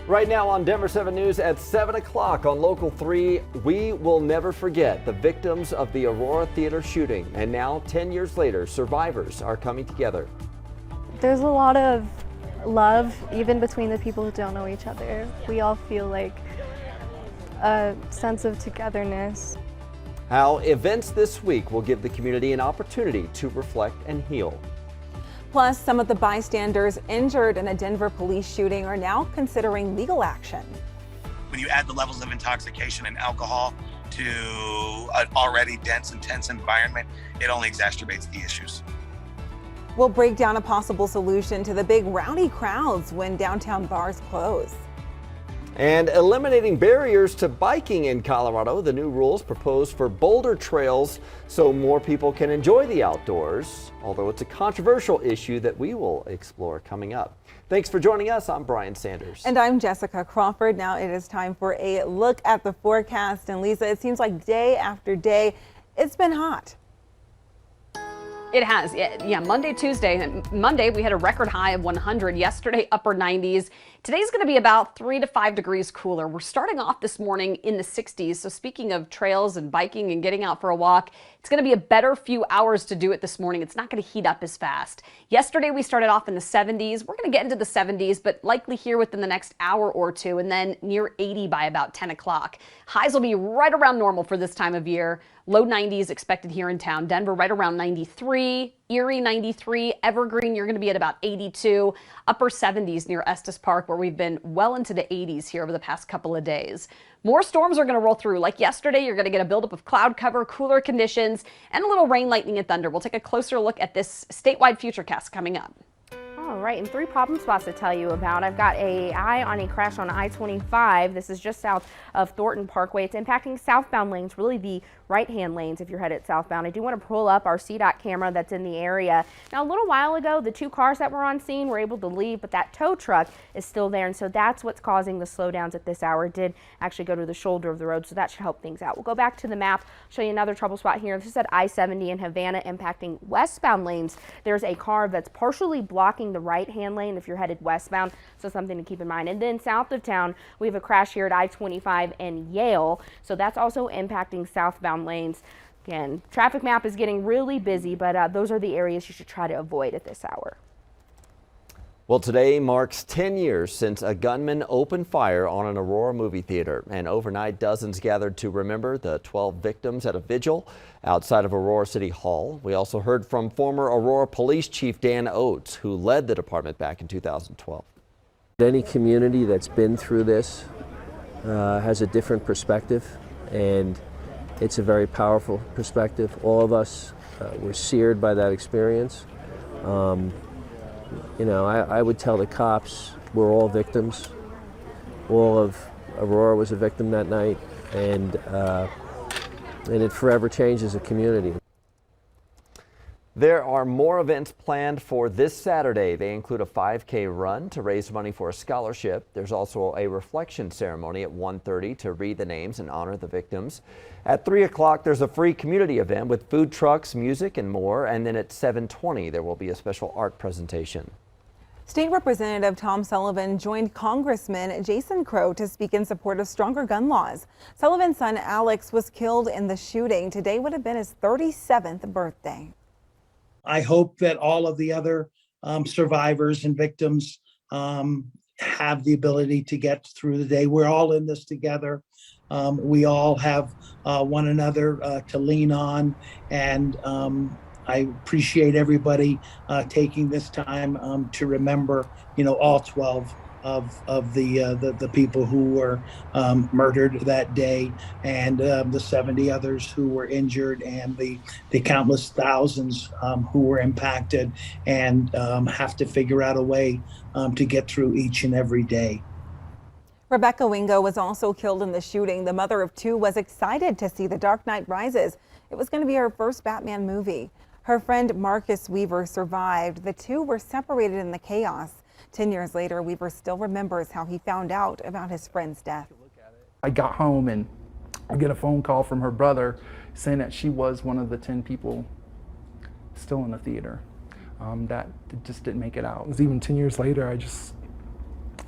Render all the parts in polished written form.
Right now on Denver 7 News at 7 o'clock on Local 3, we will never forget the victims of the Aurora Theater shooting. And now, 10 years later, survivors are coming together. There's a lot of love, even between the people who don't know each other. We all feel like a sense of togetherness. How events this week will give the community an opportunity to reflect and heal. Plus, some of the bystanders injured in a Denver police shooting are now considering legal action. When you add the levels of intoxication and alcohol to an already dense and tense environment, it only exacerbates the issues. We'll break down a possible solution to the big rowdy crowds when downtown bars close. And eliminating barriers to biking in Colorado, the new rules proposed for boulder trails so more people can enjoy the outdoors, although it's a controversial issue that we will explore coming up. Thanks for joining us. I'm Brian Sanders. And I'm Jessica Crawford. Now it is time for a look at the forecast. And Lisa, it seems like day after day, it's been hot. It has. Yeah, Monday, Tuesday. Monday, we had a record high of 100. Yesterday, upper 90s. Today's going to be about 3 to 5 degrees cooler. We're starting off this morning in the 60s. So speaking of trails and biking and getting out for a walk, it's going to be a better few hours to do it this morning. It's not going to heat up as fast. Yesterday, we started off in the 70s. We're going to get into the 70s, but likely here within the next hour or two, and then near 80 by about 10 o'clock. Highs will be right around normal for this time of year. Low 90s expected here in town. Denver right around 93, Erie 93, Evergreen you're going to be at about 82, upper 70s near Estes Park where we've been well into the 80s here over the past couple of days. More storms are going to roll through. Like yesterday, you're going to get a buildup of cloud cover, cooler conditions, and a little rain, lightning, and thunder. We'll take a closer look at this statewide futurecast coming up. All right, and 3 problem spots to tell you about. I've got an eye on a crash on I-25. This is just south of Thornton Parkway. It's impacting southbound lanes, really the right-hand lanes if you're headed southbound. I do want to pull up our CDOT camera that's in the area. Now, a little while ago, the 2 cars that were on scene were able to leave, but that tow truck is still there, and so that's what's causing the slowdowns at this hour. It did actually go to the shoulder of the road, so that should help things out. We'll go back to the map, show you another trouble spot here. This is at I-70 in Havana, impacting westbound lanes. There's a car that's partially blocking the right-hand lane if you're headed westbound, so something to keep in mind. And then south of town, we have a crash here at I-25 and Yale, so that's also impacting southbound lanes. Again, traffic map is getting really busy, but those are the areas you should try to avoid at this hour. Well, today marks 10 years since a gunman opened fire on an Aurora movie theater, and overnight dozens gathered to remember the 12 victims at a vigil outside of Aurora City Hall. We also heard from former Aurora Police Chief Dan Oates, who led the department back in 2012. Any community that's been through this has a different perspective, and it's a very powerful perspective. All of us were seared by that experience. You know, I would tell the cops we're all victims. All of Aurora was a victim that night, and it forever changes a community. There are more events planned for this Saturday. They include a 5K run to raise money for a scholarship. There's also a reflection ceremony at 1:30 to read the names and honor the victims. At 3 o'clock, there's a free community event with food trucks, music, and more. And then at 7:20, there will be a special art presentation. State Representative Tom Sullivan joined Congressman Jason Crow to speak in support of stronger gun laws. Sullivan's son Alex was killed in the shooting. Today would have been his 37th birthday. I hope that all of the other survivors and victims have the ability to get through the day. We're all in this together. We all have one another to lean on, and I appreciate everybody taking this time to remember, you know, all 12 of the people who were murdered that day, and the 70 others who were injured, and the countless thousands who were impacted, and have to figure out a way to get through each and every day. Rebecca Wingo was also killed in the shooting. The mother of 2 was excited to see The Dark Knight Rises. It was going to be her first Batman movie. Her friend Marcus Weaver survived. The 2 were separated in the chaos. 10 years later, Weaver still remembers how he found out about his friend's death. I got home and I get a phone call from her brother saying that she was one of the 10 people still in the theater that just didn't make it out. It was even 10 years later,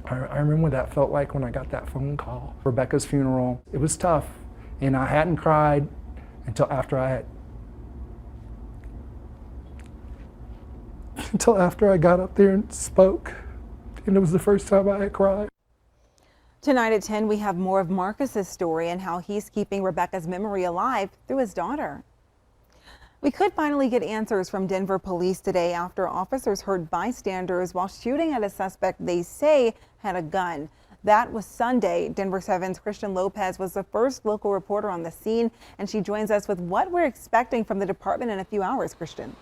I remember what that felt like when I got that phone call. Rebecca's funeral, it was tough, and I hadn't cried until after I got up there and spoke, and it was the first time I had cried. Tonight at 10, we have more of Marcus's story and how he's keeping Rebecca's memory alive through his daughter. We could finally get answers from Denver police today after officers heard bystanders while shooting at a suspect they say had a gun. That was Sunday. Denver 7's Christian Lopez was the first local reporter on the scene, and she joins us with what we're expecting from the department in a few hours. Christian.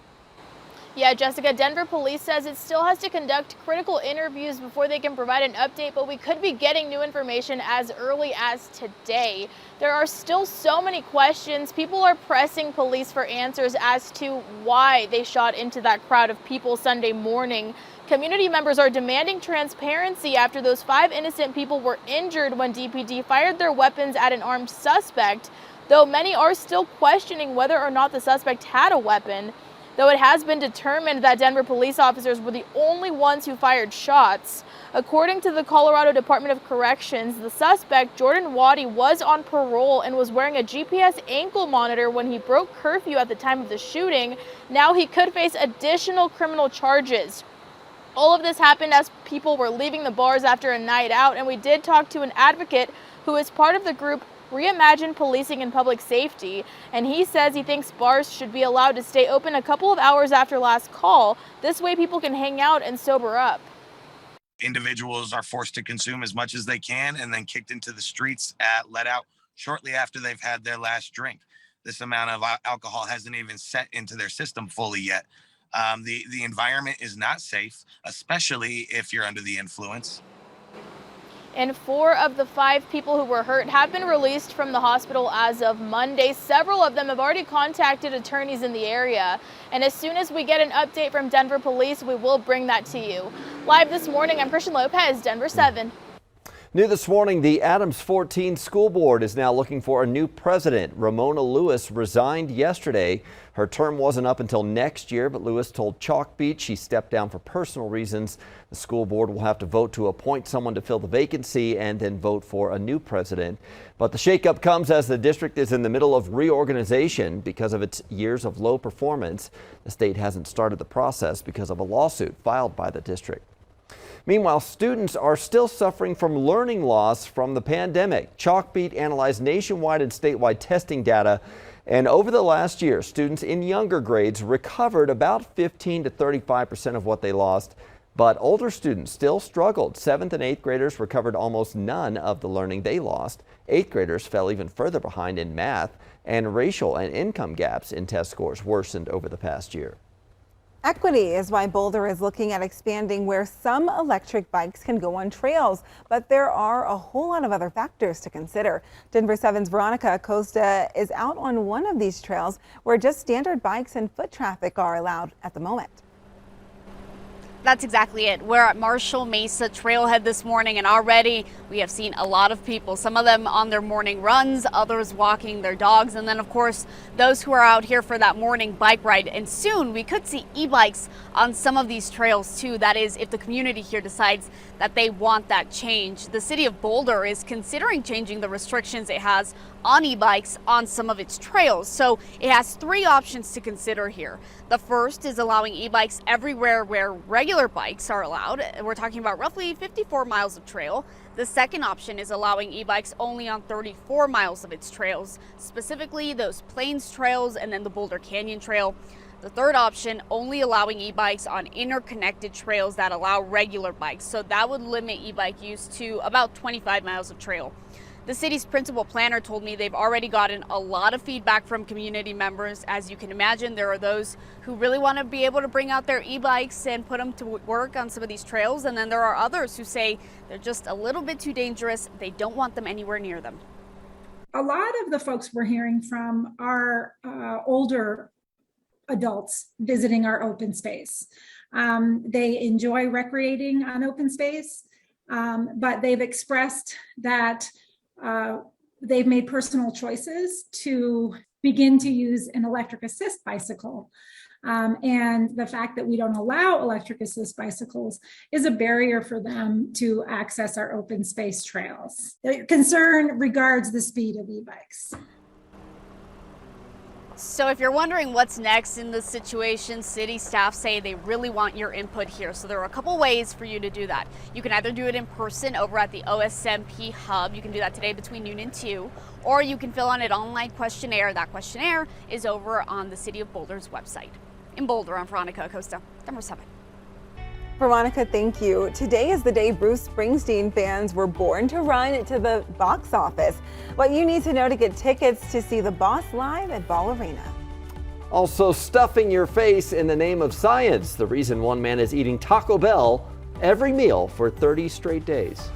Yeah, Jessica, Denver police says it still has to conduct critical interviews before they can provide an update, but we could be getting new information as early as today. There are still so many questions. People are pressing police for answers as to why they shot into that crowd of people Sunday morning. Community members are demanding transparency after those 5 innocent people were injured when DPD fired their weapons at an armed suspect, though many are still questioning whether or not the suspect had a weapon. Though it has been determined that Denver police officers were the only ones who fired shots. According to the Colorado Department of Corrections, the suspect, Jordan Waddy, was on parole and was wearing a GPS ankle monitor when he broke curfew at the time of the shooting. Now he could face additional criminal charges. All of this happened as people were leaving the bars after a night out, and we did talk to an advocate who is part of the group Reimagine Policing and Public Safety, and he says he thinks bars should be allowed to stay open a couple of hours after last call. This way people can hang out and sober up. Individuals are forced to consume as much as they can and then kicked into the streets let out shortly after they've had their last drink. This amount of alcohol hasn't even set into their system fully yet. The environment is not safe, especially if you're under the influence. And 4 of the 5 people who were hurt have been released from the hospital as of Monday. Several of them have already contacted attorneys in the area. And as soon as we get an update from Denver police, we will bring that to you. Live this morning, I'm Christian Lopez, Denver 7. New this morning, the Adams 14 School Board is now looking for a new president. Ramona Lewis resigned yesterday. Her term wasn't up until next year, but Lewis told Chalk Beach she stepped down for personal reasons. The school board will have to vote to appoint someone to fill the vacancy and then vote for a new president. But the shakeup comes as the district is in the middle of reorganization because of its years of low performance. The state hasn't started the process because of a lawsuit filed by the district. Meanwhile, students are still suffering from learning loss from the pandemic. Chalkbeat analyzed nationwide and statewide testing data, and over the last year, students in younger grades recovered about 15 to 35% of what they lost, but older students still struggled. 7th and 8th graders recovered almost none of the learning they lost. 8th graders fell even further behind in math, and racial and income gaps in test scores worsened over the past year. Equity is why Boulder is looking at expanding where some electric bikes can go on trails, but there are a whole lot of other factors to consider. Denver 7's Veronica Acosta is out on one of these trails where just standard bikes and foot traffic are allowed at the moment. That's exactly it. We're at Marshall Mesa Trailhead this morning, and already we have seen a lot of people, some of them on their morning runs, others walking their dogs, and then of course those who are out here for that morning bike ride. And soon we could see e-bikes on some of these trails too. That is, if the community here decides that they want that change. The city of Boulder is considering changing the restrictions it has on e-bikes on some of its trails. So it has 3 options to consider here. The first is allowing e-bikes everywhere where regular bikes are allowed. We're talking about roughly 54 miles of trail. The second option is allowing e-bikes only on 34 miles of its trails, specifically those Plains trails and then the Boulder Canyon Trail. The third option, only allowing e-bikes on interconnected trails that allow regular bikes. So that would limit e-bike use to about 25 miles of trail. The city's principal planner told me they've already gotten a lot of feedback from community members. As you can imagine, there are those who really want to be able to bring out their e-bikes and put them to work on some of these trails. And then there are others who say they're just a little bit too dangerous. They don't want them anywhere near them. A lot of the folks we're hearing from are older adults visiting our open space. They enjoy recreating on open space, but they've expressed that they've made personal choices to begin to use an electric assist bicycle And the fact that we don't allow electric assist bicycles is a barrier for them to access our open space trails. The concern regards the speed of e-bikes. So if you're wondering what's next in this situation, city staff say they really want your input here. So there are a couple ways for you to do that. You can either do it in person over at the OSMP hub. You can do that today between noon and 2, or you can fill out an online questionnaire. That questionnaire is over on the City of Boulder's website. In Boulder, I'm Veronica Acosta, number 7. Veronica, thank you. Today is the day Bruce Springsteen fans were born to run to the box office. What you need to know to get tickets to see the boss live at Ball Arena. Also, stuffing your face in the name of science. The reason one man is eating Taco Bell every meal for 30 straight days.